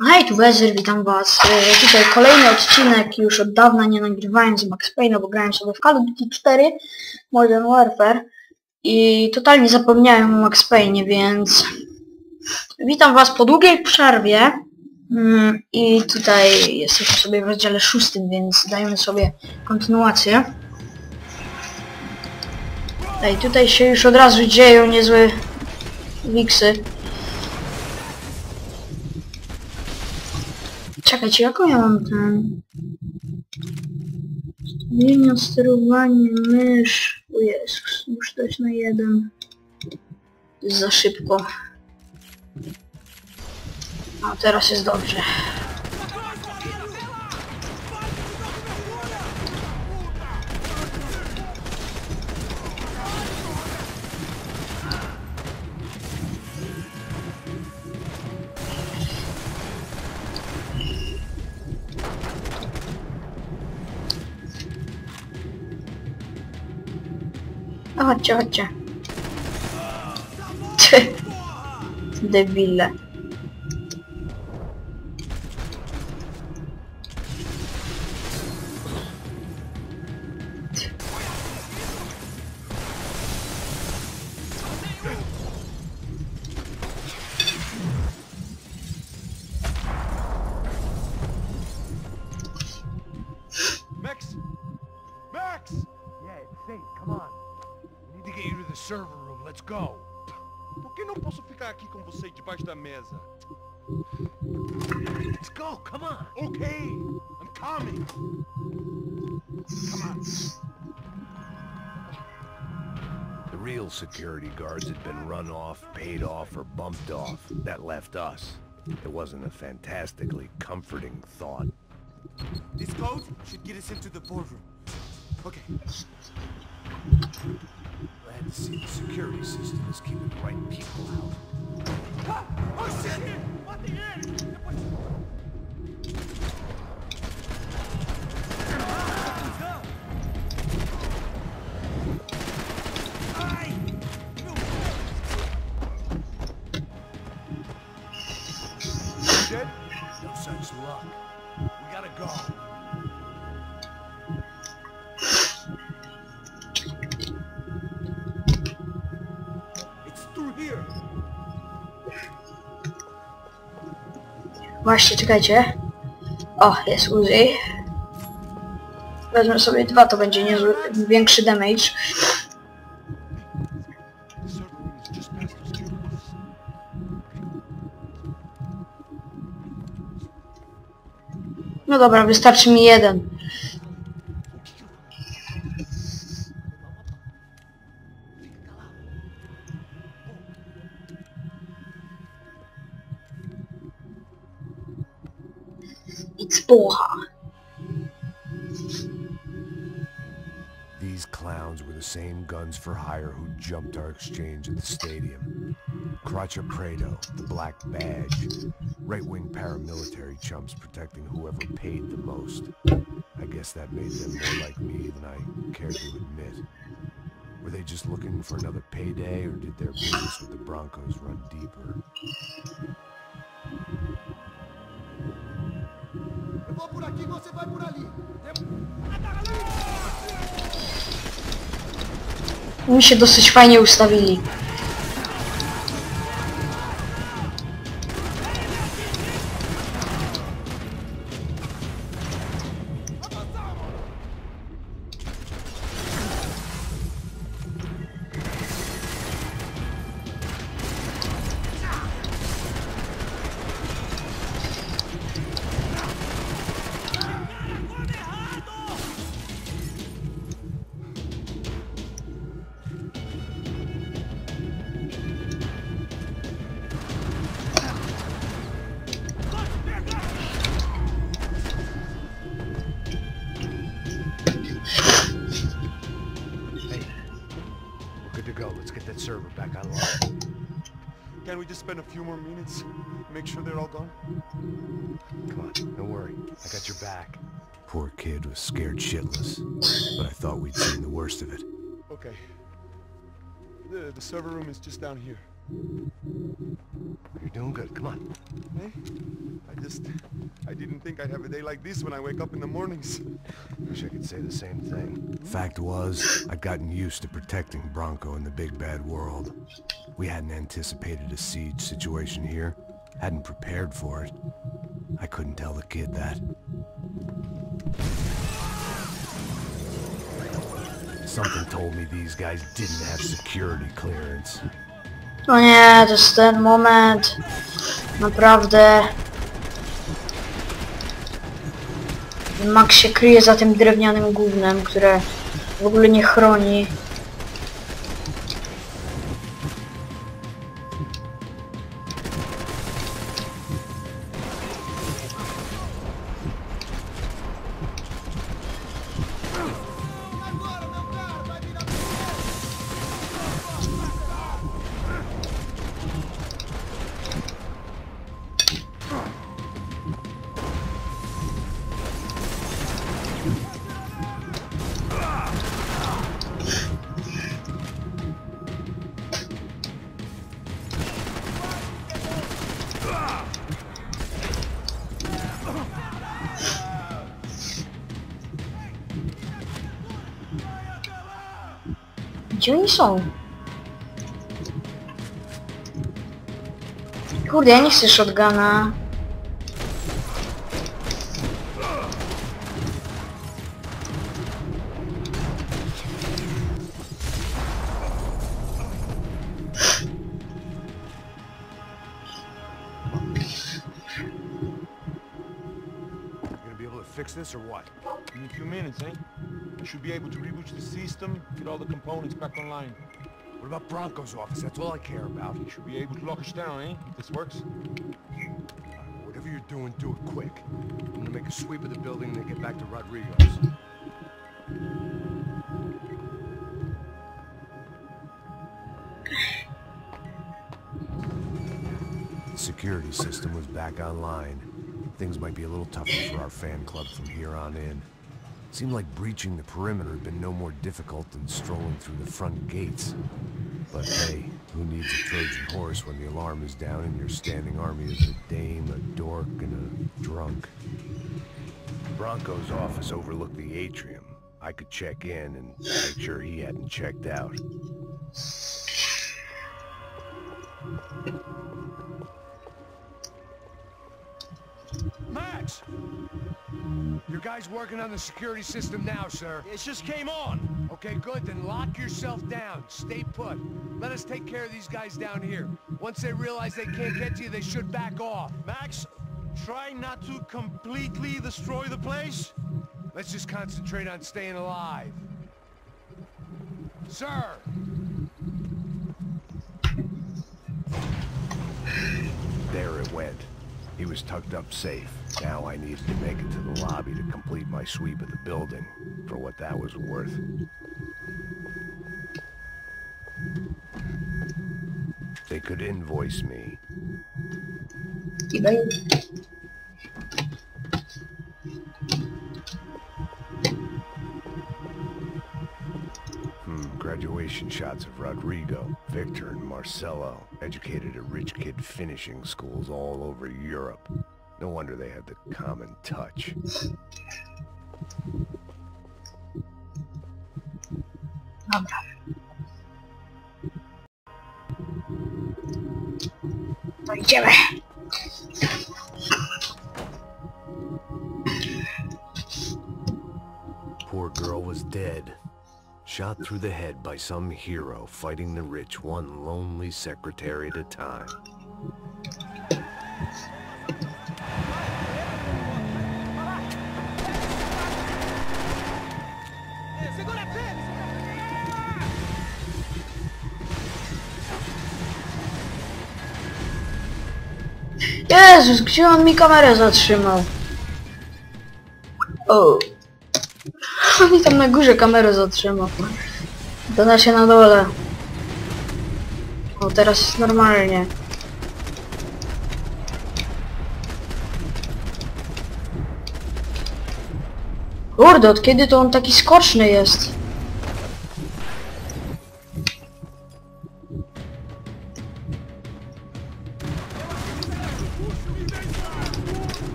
Hej, tu Wezer, witam was. Tutaj kolejny odcinek, już od dawna nie nagrywałem z Max Payne, bo grałem sobie w Call of Duty 4 Modern Warfare i totalnie zapomniałem o Max Payne, więc witam was po długiej przerwie i tutaj jesteśmy sobie w rozdziale 6, więc dajemy sobie kontynuację. Tutaj się już od razu dzieją niezłe wiksy. Czekajcie, jaką ja mam ten... Ustawienia, sterowanie, mysz... O Jezus, muszę dać na 1. To jest za szybko. A teraz jest dobrze. No chodźcie, chodźcie. Debile. Max! Yeah, it's safe. Come on. We need to get you to the server room. Let's go. Por que não posso ficar aqui com você debaixo da mesa? Let's go. Come on. Okay. I'm coming. Come on. The real security guards had been run off, paid off, or bumped off. That left us. It wasn't a fantastically comforting thought. This code should get us into the boardroom. Okay. Glad to see the security system is keeping the right people out. Ah! Oh shit! What the heck? Dead? No such luck. We gotta go. Właśnie, czekajcie. O, jest Uzi. Wezmę sobie 2, to będzie niezły, większy damage. No dobra, wystarczy mi 1. It's Boha. These clowns were the same guns for hire who jumped our exchange at the stadium. Crotcha Prado, the Black Badge. Right-wing paramilitary chumps protecting whoever paid the most. I guess that made them more like me than I cared to admit. Were they just looking for another payday, or did their business with the Broncos run deeper? Mi się dosyć fajnie ustawili. Good to go. Let's get that server back online. Can we just spend a few more minutes? Make sure they're all gone? Come on, don't worry. I got your back. Poor kid was scared shitless, but I thought we'd seen the worst of it. Okay. The server room is just down here. You're doing good. Come on. Hey? I didn't think I'd have a day like this when I wake up in the mornings. Wish I could say the same thing. Fact was, I'd gotten used to protecting Bronco in the big bad world. We hadn't anticipated a siege situation here. Hadn't prepared for it. I couldn't tell the kid that. Something told me these guys didn't have security clearance. O nie, to jest ten moment. Naprawdę. Max się kryje za tym drewnianym gównem, które w ogóle nie chroni. Gdzie oni są? Kurde, ja nie chcę shotguna. Gonna be able to fix this or what? In a few minutes, eh? I should be able to reboot the system, get all the components back online. What about Bronco's office? That's all I care about. You should be able to lock us down, eh? If this works. Whatever you're doing, do it quick. I'm gonna make a sweep of the building and then get back to Rodrigo's. The security system was back online. Things might be a little tougher for our fan club from here on in. Seemed like breaching the perimeter had been no more difficult than strolling through the front gates. But hey, who needs a Trojan horse when the alarm is down and your standing army is a dame, a dork, and a drunk? Bronco's office overlooked the atrium. I could check in and make sure he hadn't checked out. Max! Your guy's working on the security system now, sir. It just came on. Okay, good. Then lock yourself down. Stay put. Let us take care of these guys down here. Once they realize they can't get to you, they should back off. Max, try not to completely destroy the place. Let's just concentrate on staying alive. Sir! There it went. He was tucked up safe. Now I needed to make it to the lobby to complete my sweep of the building, for what that was worth. They could invoice me. Graduation shots of Rodrigo, Victor, and Marcelo, educated at rich kid finishing schools all over Europe. No wonder they had the common touch. Dobra. To idziemy. Poor girl was dead. Shot through the head by some hero fighting the rich one lonely secretary at a time. Jezus, gdzie on mi kamerę zatrzymał? O. On mi tam na górze kamerę zatrzymał. To da się na dole. O, teraz jest normalnie. Kurde, od kiedy to on taki skoczny jest?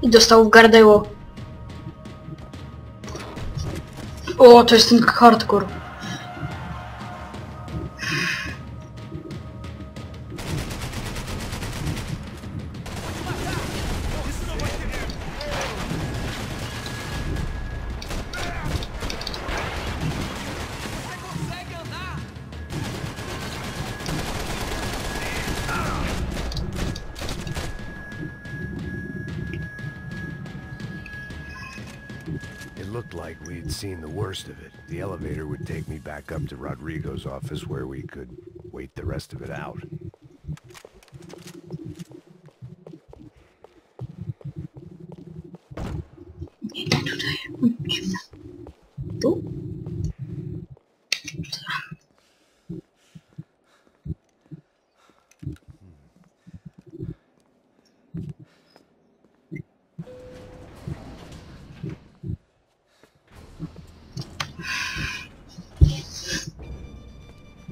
I dostał w gardeło. O, to jest ten hardcore. It looked like we'd seen the worst of it. The elevator would take me back up to Rodrigo's office where we could wait the rest of it out. Tu?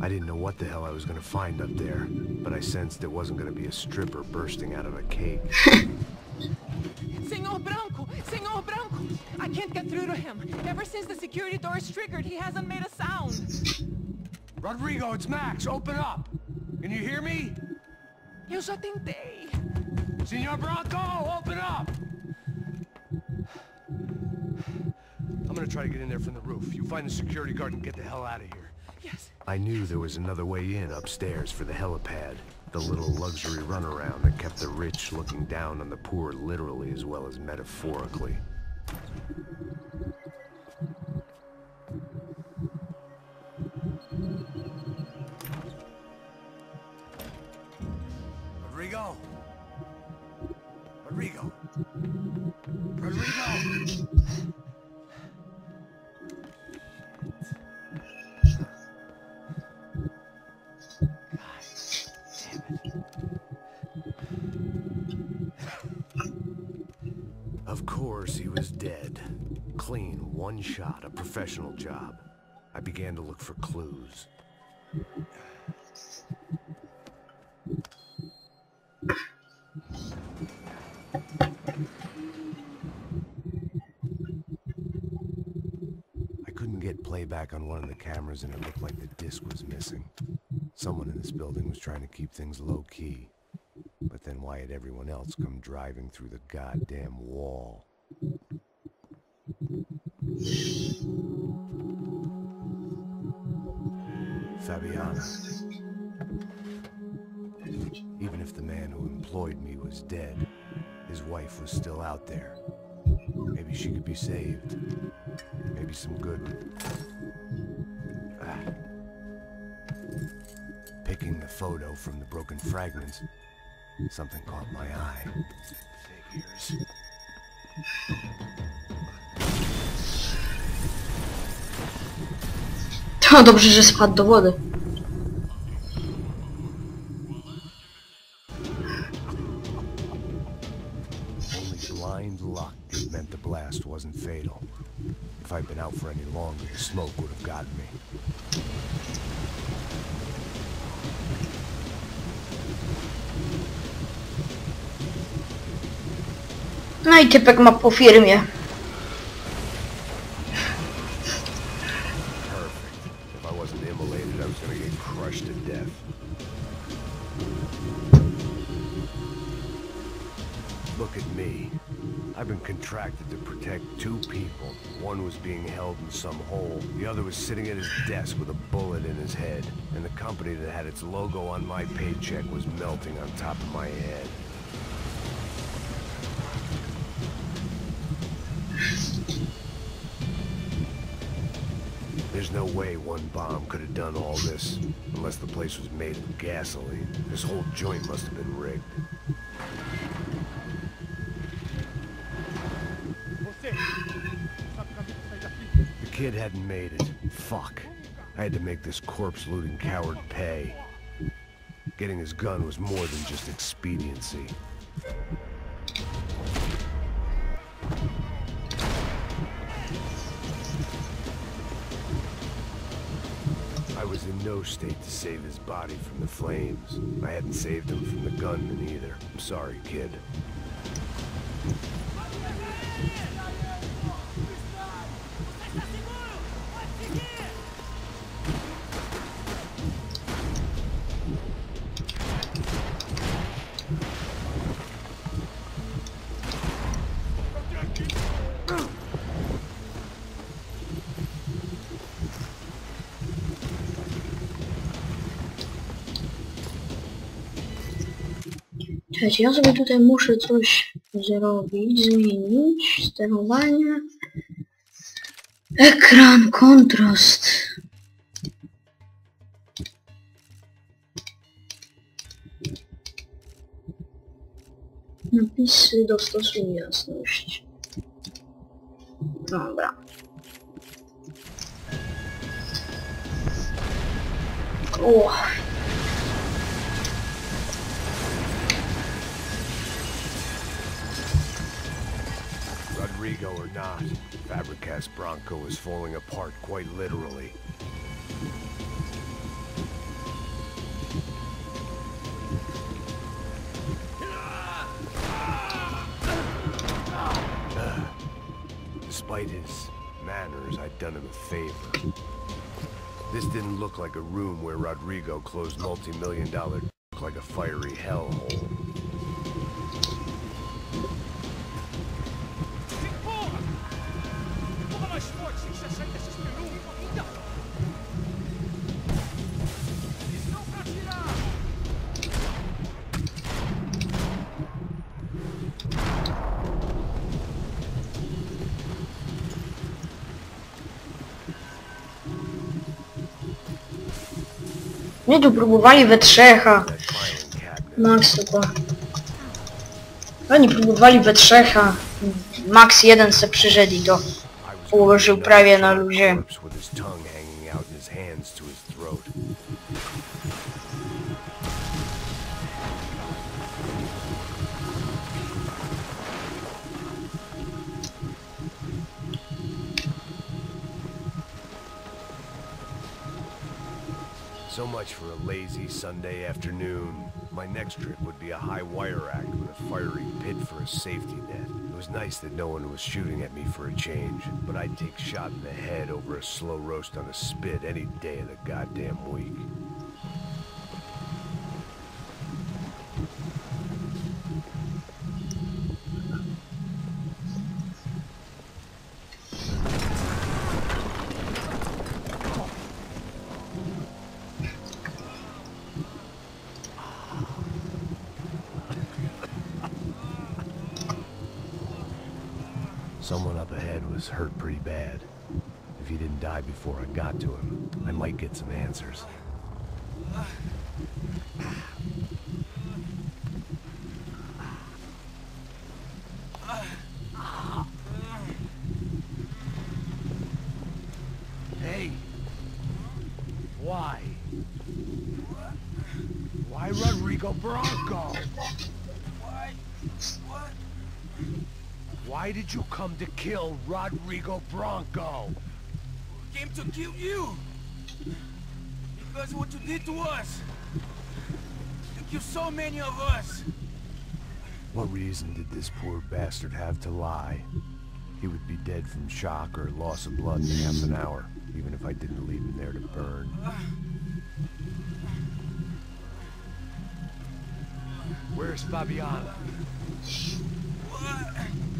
I didn't know what the hell I was gonna find up there, but I sensed it wasn't gonna be a stripper bursting out of a cake. Senor Branco! Senor Branco! I can't get through to him. Ever since the security door is triggered, he hasn't made a sound. Rodrigo, it's Max. Open up. Can you hear me? Eu já tentei. Senor Branco, open up! I'm gonna try to get in there from the roof. You find the security guard and get the hell out of here. Yes. I knew there was another way in upstairs for the helipad. The little luxury runaround that kept the rich looking down on the poor literally as well as metaphorically. Rodrigo! Rodrigo! Rodrigo! Of course, he was dead. Clean, one shot, a professional job. I began to look for clues. I couldn't get playback on one of the cameras and it looked like the disc was missing. Someone in this building was trying to keep things low-key. But then why had everyone else come driving through the goddamn wall? Fabiana. Even if the man who employed me was dead, his wife was still out there. Maybe she could be saved. Maybe some good... Picking the photo from the broken fragments, something caught my eye. Figures. To dobrze, że spadł do wody. Only blind luck it meant the blast wasn't fatal. If I'd been out for any longer, the smoke would have gotten me. No i typek ma po firmie. Perfect. If I wasn't immolated, I was gonna get crushed to death. Look at me. I've been contracted to protect two people. One was being held in some hole. The other was sitting at his desk with a bullet in his head. And the company that had its logo on my paycheck was melting on top of my head. There's no way one bomb could have done all this, unless the place was made of gasoline. This whole joint must have been rigged. The kid hadn't made it. Fuck. I had to make this corpse-looting coward pay. Getting his gun was more than just expediency. I was in no state to save his body from the flames. I hadn't saved him from the gunman either. I'm sorry, kid. Słuchajcie, ja sobie tutaj muszę coś zrobić, zmienić, sterowanie, ekran, kontrast. Napisy dostosuj jasność. Dobra. O. Rodrigo or not, Fabricast Bronco is falling apart quite literally. Despite his manners, I'd done him a favor. This didn't look like a room where Rodrigo closed multi-million-dollar like a fiery hellhole. Mnie tu próbowali we trzech, a Max tylko... Oni próbowali we trzech, a Max jeden se przyszedł i to położył prawie na luzie. So much for a lazy Sunday afternoon. My next trip would be a high wire act with a fiery pit for a safety net. It was nice that no one was shooting at me for a change, but I'd take shot in the head over a slow roast on a spit any day of the goddamn week. Someone up ahead was hurt pretty bad. If he didn't die before I got to him, I might get some answers. Hey! Why? Why Rodrigo Bronco? Why? What? Why did you come to kill Rodrigo Bronco? Came to kill you! Because what you did to us! You killed so many of us! What reason did this poor bastard have to lie? He would be dead from shock or loss of blood in half an hour, even if I didn't leave him there to burn. Where's Fabiana? What?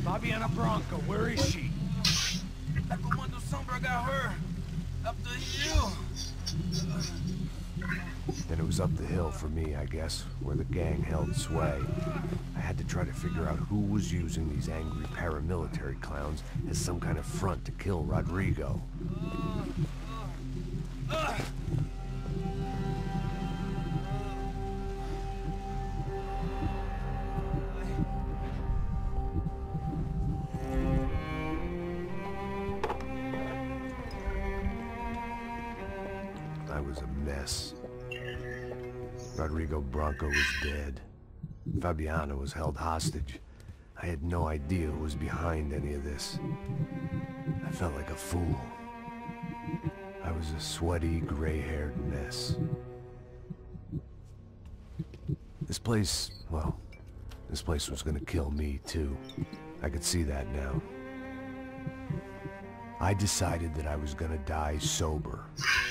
Fabiana Bronco, where is she? La Comando Sombra got her. Up the hill. Then it was up the hill for me, I guess, where the gang held sway. I had to try to figure out who was using these angry paramilitary clowns as some kind of front to kill Rodrigo. I was a mess. Rodrigo Bronco was dead. Fabiana was held hostage. I had no idea who was behind any of this. I felt like a fool. I was a sweaty, gray-haired mess. This place, well, this place was gonna kill me too. I could see that now. I decided that I was gonna die sober,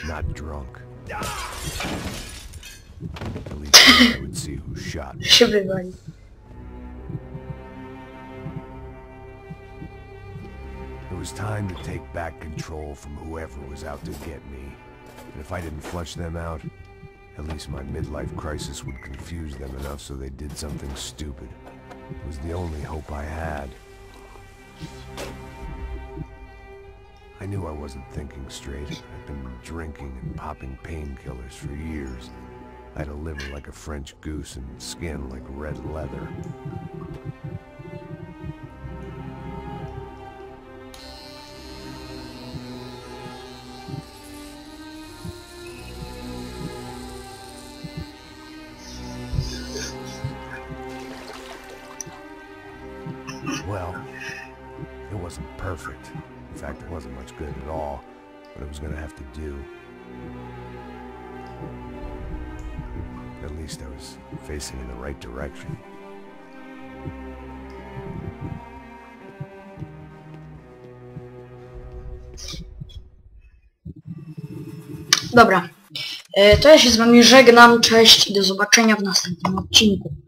not drunk. At least I would see who shot me. Przybywali. It was time to take back control from whoever was out to get me. And if I didn't flush them out, At least my midlife crisis would confuse them enough so they did something stupid. It was the only hope I had. I knew I wasn't thinking straight. I'd been drinking and popping painkillers for years. I had a liver like a French goose and skin like red leather. Well, it wasn't perfect. In fact, it wasn't much good at all, but it was gonna have to do. At least I was facing in the right direction. Dobra, to ja się z wami żegnam, cześć i do zobaczenia w następnym odcinku.